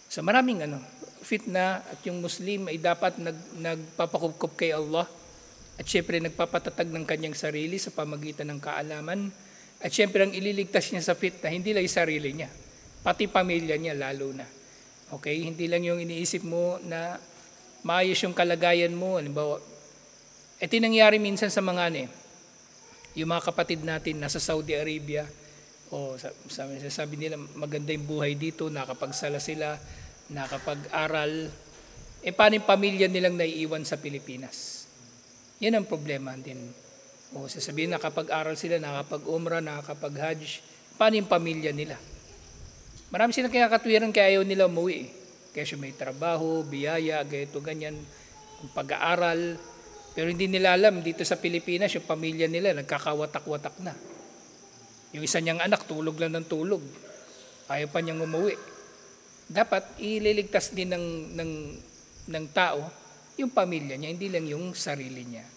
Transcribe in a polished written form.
So maraming fitna at yung Muslim ay dapat nagpapakupkup kay Allah at syempre nagpapatatag ng kanyang sarili sa pamagitan ng kaalaman at syempre ang ililigtas niya sa fitna hindi lang yung sarili niya, pati pamilya niya lalo na. Okay, hindi lang yung iniisip mo na maayos yung kalagayan mo, halimbawa, nangyari minsan sa mga yung mga kapatid natin nasa Saudi Arabia, sabi nila maganda yung buhay dito, nakapagsala sila, nakapag-aral, paano yung pamilya nilang naiiwan sa Pilipinas? Yan ang problema din. Sasabihin nakapag-aral sila, nakapag-umrah, nakapag-hajj, paano yung pamilya nila? Marami silang kaya katwiran kaya ayaw nila umuwi. Kaya may trabaho, biyaya, ganyan, pag-aaral. Pero hindi nila alam, dito sa Pilipinas, yung pamilya nila nagkakawatak-watak na. Yung isa niyang anak, tulog lang ng tulog. Ayaw pa niyang umuwi. Dapat ililigtas din ng tao yung pamilya niya, hindi lang yung sarili niya.